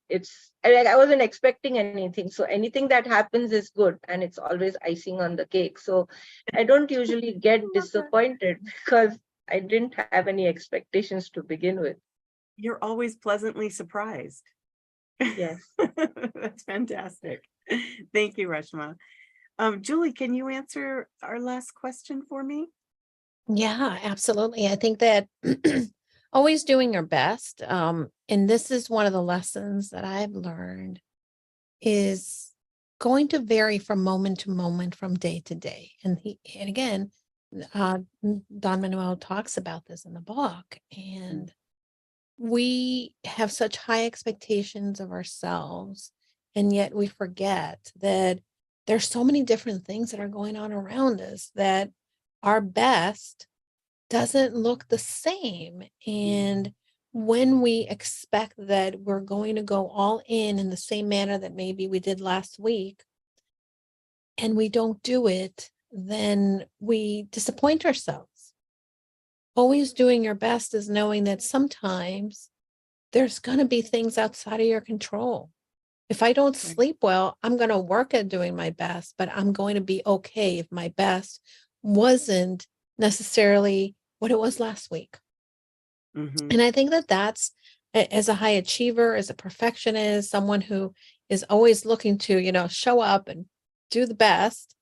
I wasn't expecting anything, so anything that happens is good, and it's always icing on the cake. So I don't usually get disappointed because I didn't have any expectations to begin with. You're always pleasantly surprised. Yes. That's fantastic. Thank you, Reshma. Julie, can you answer our last question for me? Yeah, absolutely. I think that always doing your best. And this is one of the lessons that I've learned is going to vary from moment to moment, from day to day. And again, Don Manuel talks about this in the book. And we have such high expectations of ourselves, and yet we forget that there's so many different things that are going on around us, that our best doesn't look the same. And when we expect that we're going to go all in the same manner that maybe we did last week, and we don't do it, then we disappoint ourselves. Always doing your best is knowing that sometimes there's going to be things outside of your control. If I don't sleep well, I'm going to work at doing my best, but I'm going to be okay if my best wasn't necessarily what it was last week. Mm-hmm. And I think that that's, as a high achiever, as a perfectionist, someone who is always looking to, show up and do the best,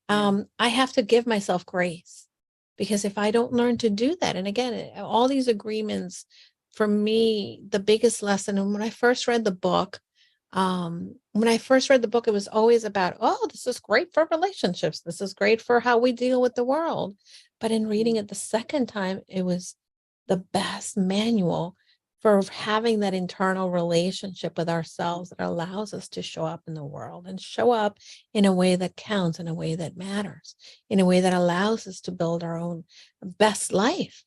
I have to give myself grace. Because if I don't learn to do that, and again, all these agreements, for me, the biggest lesson, and when I first read the book, it was always about, oh, this is great for relationships. This is great for how we deal with the world. But in reading it the second time, it was the best manual for having that internal relationship with ourselves that allows us to show up in the world and show up in a way that counts, in a way that matters, in a way that allows us to build our own best life.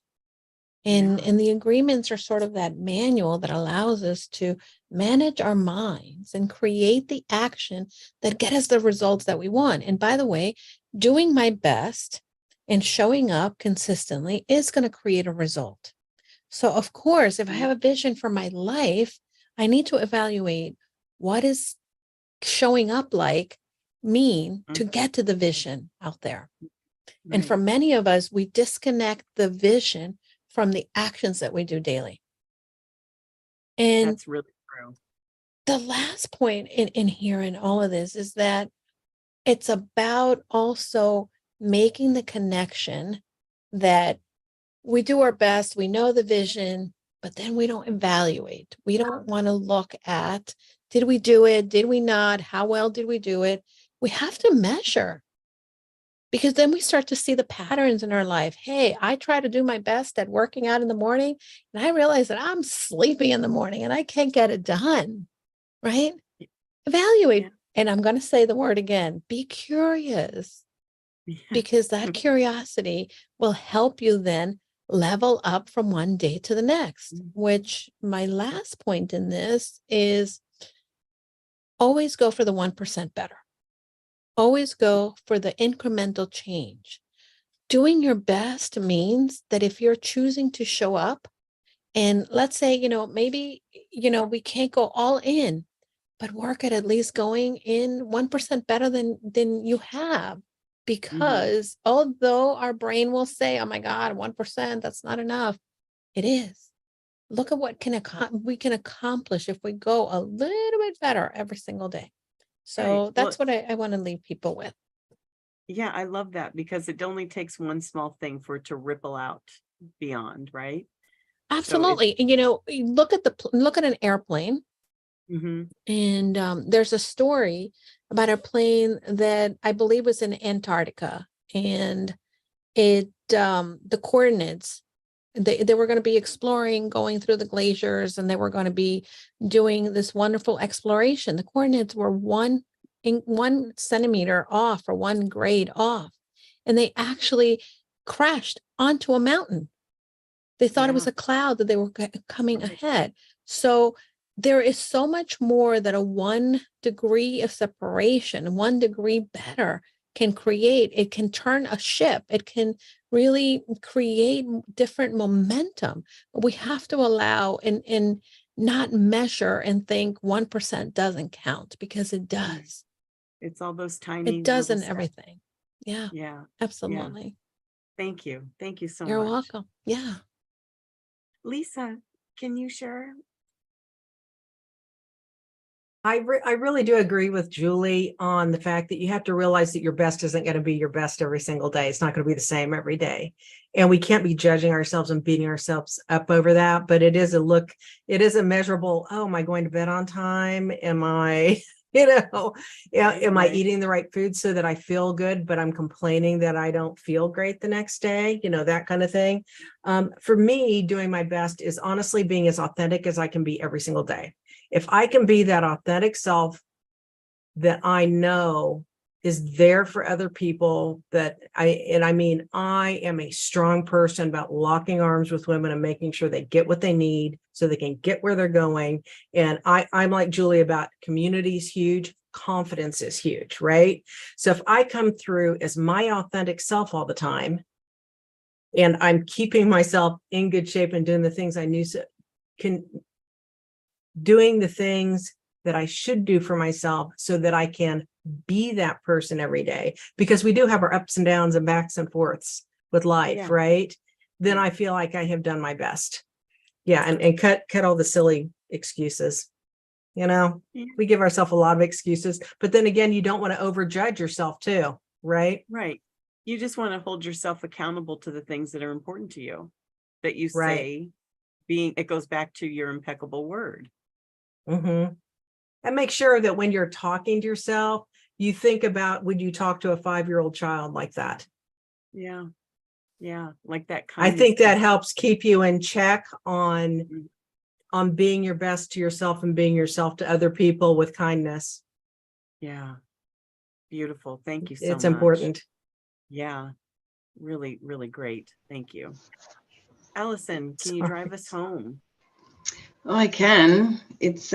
And the agreements are sort of that manual that allows us to manage our minds and create the action that get us the results that we want. And by the way, doing my best and showing up consistently is going to create a result. So of course, if I have a vision for my life, I need to evaluate what is showing up like mean to get to the vision out there. Right. And for many of us, we disconnect the vision from the actions that we do daily. And that's really true. the last point in here in all of this is that it's about also making the connection that we do our best, we know the vision, but then we don't evaluate. We don't want to look at, did we do it? Did we not? How well did we do it? We have to measure, because then we start to see the patterns in our life. Hey, I try to do my best at working out in the morning, and I realize that I'm sleepy in the morning and I can't get it done, right? Evaluate. Yeah. And I'm going to say the word again, be curious, because that curiosity will help you then level up from one day to the next. Which my last point in this is always go for the 1% better. Always go for the incremental change. Doing your best means that if you're choosing to show up, and let's say, maybe, we can't go all in, but work at least going in 1% better than you have. Because although our brain will say, oh my God, 1%, that's not enough. It is. Look at what we can accomplish if we go a little bit better every single day. So Right. that's Well, what I want to leave people with. yeah, I love that because it only takes one small thing for it to ripple out beyond, right? So it's Absolutely. And, you look at look at an airplane, mhm. and there's a story about a plane that I believe was in Antarctica, and the coordinates, they were going to be exploring, going through the glaciers, and they were going to be doing this wonderful exploration. The coordinates were 1 centimeter off, or 1 grade off, and they actually crashed onto a mountain. They thought it was Yeah. a cloud that they were coming Right. ahead. So there is so much more that a 1 degree of separation, 1 degree better can create. It can turn a ship. It can really create different momentum. But we have to allow and not measure and think 1% doesn't count, because it Right. does. It's all those tiny It does little in steps. everything. Yeah, Yeah. Yeah. absolutely. Thank you. Thank you so You're much. welcome. Yeah. Lisa, can you share? I really do agree with Julie on the fact that you have to realize that your best isn't going to be your best every single day. It's not going to be the same every day. And we can't be judging ourselves and beating ourselves up over that. But it is a measurable, oh, am I going to bed on time? Am I, am I Right. eating the right food so that I feel good, but I'm complaining that I don't feel great the next day, that kind of thing. For me, doing my best is honestly being as authentic as I can be every single day. If I can be that authentic self that I know is there for other people, I am a strong person about locking arms with women and making sure they get what they need so they can get where they're going. And I'm like Julie about community is huge. Confidence is huge, right? So if I come through as my authentic self all the time, and I'm keeping myself in good shape and doing the things I knew doing the things that I should do for myself so that I can be that person every day, because we do have our ups and downs and backs and forths with life, Yeah. right? Then Yeah. I feel like I have done my best. Yeah. And cut all the silly excuses. Yeah. We give ourselves a lot of excuses, but then again, you don't want to overjudge yourself too, right? Right. You just want to hold yourself accountable to the things that are important to you, that you Right. say, it goes back to your impeccable word. Mm-hmm. And make sure that when you're talking to yourself, you think about, would you talk to a 5-year-old child like that? Yeah. Yeah. Like that I kindness. think that helps keep you in check Mhm. on being your best to yourself and being yourself to other people with kindness. Yeah. Beautiful. Thank you so It's much. important. Yeah. Really, really great. Thank you. Allison, can you Sorry. drive us home? I can. It's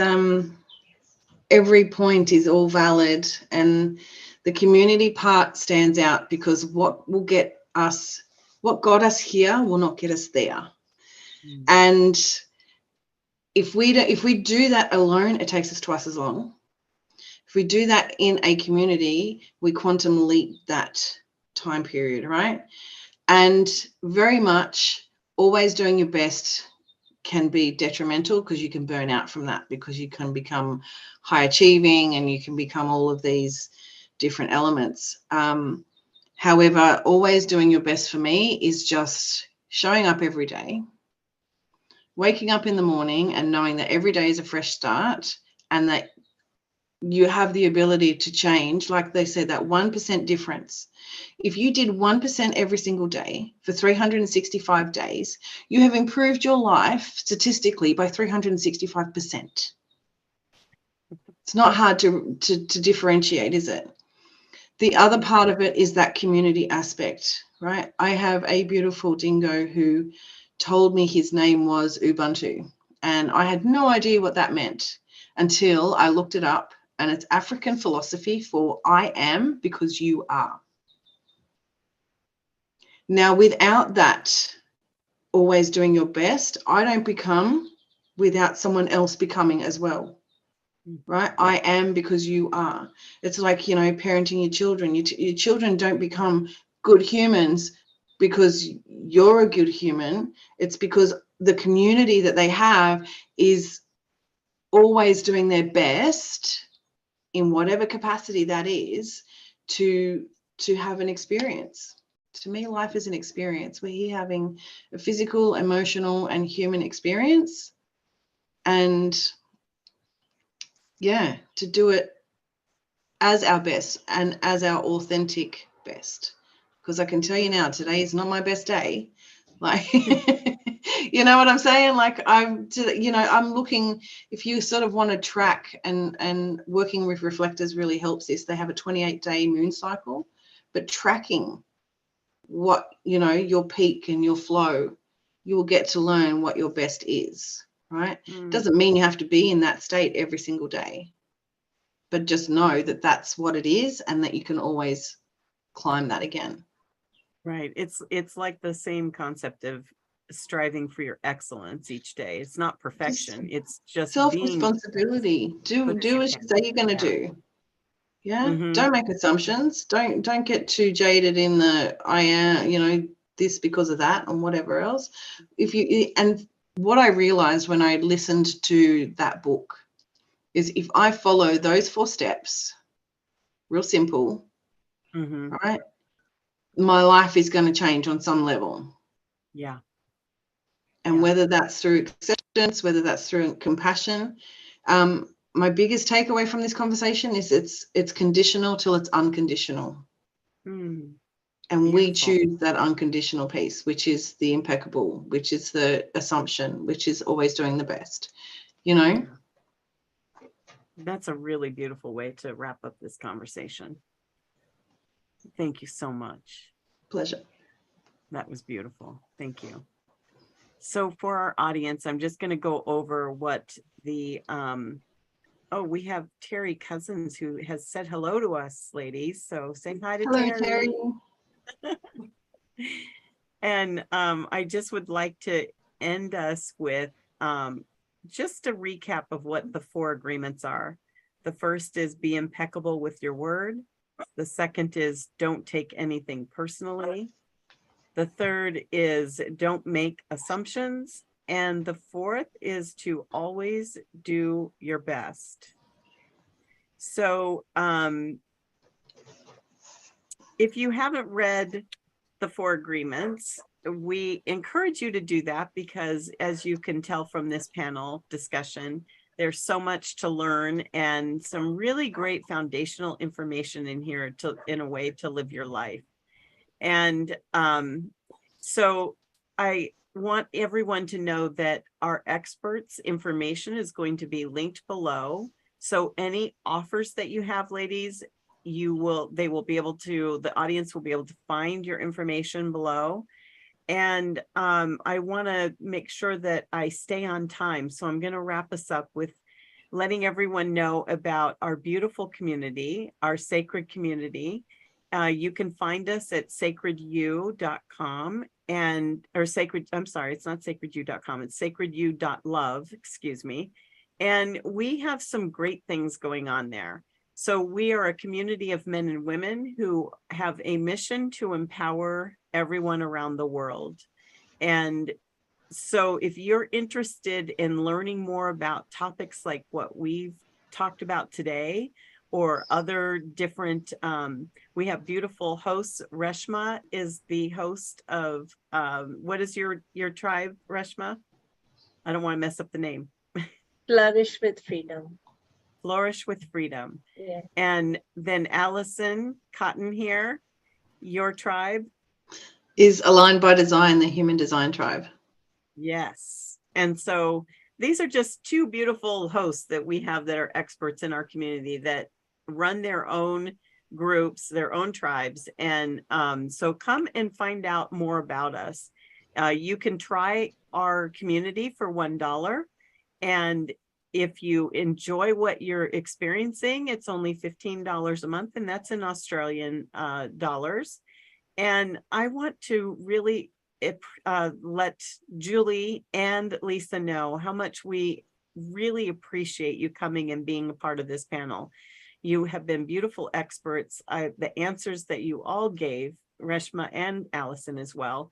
every point is all valid, and the community part stands out because what got us here will not get us there. Mm. And if we do that alone, it takes us twice as long. If we do that in a community, we quantum leap that time period, right? And very much always doing your best can be detrimental because you can burn out from that, because you can become high achieving and you can become all of these different elements. However, always doing your best for me is just showing up every day, waking up in the morning and knowing that every day is a fresh start, and that you have the ability to change. Like they said, that 1% difference. If you did 1% every single day for 365 days, you have improved your life statistically by 365%. It's not hard to differentiate, is it? The other part of it is that community aspect, right? I have a beautiful dingo who told me his name was Ubuntu, and I had no idea what that meant until I looked it up, and it's African philosophy for I am because you are. Now, without that, always doing your best, I don't become without someone else becoming as well. right? I am because you are. It's like, you know, parenting your children. Your children don't become good humans because you're a good human. It's because the community that they have is always doing their best in whatever capacity that is to have an experience. To me, life is an experience. We're here having a physical, emotional, and human experience. And yeah, to do it as our best and as our authentic best. Because I can tell you now, today is not my best day. Like, you know what I'm saying? Like, I'm looking, if you sort of want to track, and working with reflectors really helps this. They have a 28-day moon cycle, but tracking what, you know, your peak and your flow, you will get to learn what your best is, right? Doesn't mean you have to be in that state every single day, but just know that that's what it is and that you can always climb that again. Right. It's like the same concept of striving for your excellence each day. It's not perfection. It's just being Self-responsibility. Do good as you as you can. say you're going to Yeah. do. Yeah. Mhm. Don't make assumptions. Don't get too jaded in the I am, you know, this because of that and whatever else. And what I realized when I listened to that book is, if I follow those 4 steps, real simple, Mhm. right? My life is going to change on some level. Yeah. And Yeah. whether that's through acceptance, whether that's through compassion. My biggest takeaway from this conversation is it's conditional till it's unconditional. Mm. And we Beautiful. choose that unconditional piece, which is the impeccable, which is the assumption, which is always doing the best, you know? That's a really beautiful way to wrap up this conversation. Thank you so much. Pleasure. That was beautiful. Thank you. So for our audience, I'm just going to go over what the we have Terry Cousins, who has said hello to us, ladies. So say hi to Hello, Terry. Terry. And I just would like to end us with just a recap of what the 4 agreements are. The first is be impeccable with your word. The second is don't take anything personally. The third is don't make assumptions. And the fourth is to always do your best. So if you haven't read the 4 agreements, we encourage you to do that, because as you can tell from this panel discussion, there's so much to learn and some really great foundational information in here in a way to live your life. And so I want everyone to know that our experts' information is going to be linked below. So any offers that you have, ladies, the audience will be able to find your information below. And I want to make sure that I stay on time. So I'm going to wrap us up with letting everyone know about our beautiful community, our sacred community. You can find us at sacredyou.com it's not sacredyou.com, it's sacredyou.love, excuse me. And we have some great things going on there. So we are a community of men and women who have a mission to empower everyone around the world. And so if you're interested in learning more about topics like what we've talked about today, or other different, we have beautiful hosts. Reshma is the host of, what is your tribe, Reshma? I don't want to mess up the name. Flourish with Freedom. Flourish with Freedom. Yeah. And then Allison Cotton here, your tribe is Aligned by Design, the Human Design Tribe. Yes. And so these are just 2 beautiful hosts that we have that are experts in our community that run their own groups, their own tribes. And so come and find out more about us. You can try our community for $1. And if you enjoy what you're experiencing, it's only $15 a month, and that's in Australian dollars. And I want to really let Julie and Lisa know how much we really appreciate you coming and being a part of this panel. You have been beautiful experts. The answers that you all gave, Reshma and Allison as well,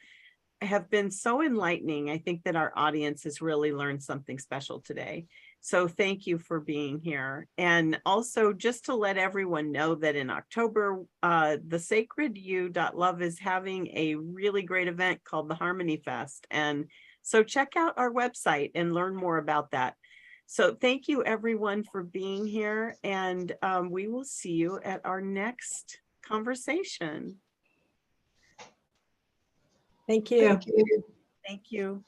have been so enlightening. I think that our audience has really learned something special today. So thank you for being here. And also just to let everyone know that in October, the Sacred You.Love is having a really great event called the Harmony Fest. And so check out our website and learn more about that. So thank you everyone for being here, and we will see you at our next conversation. Thank you. Thank you. Thank you.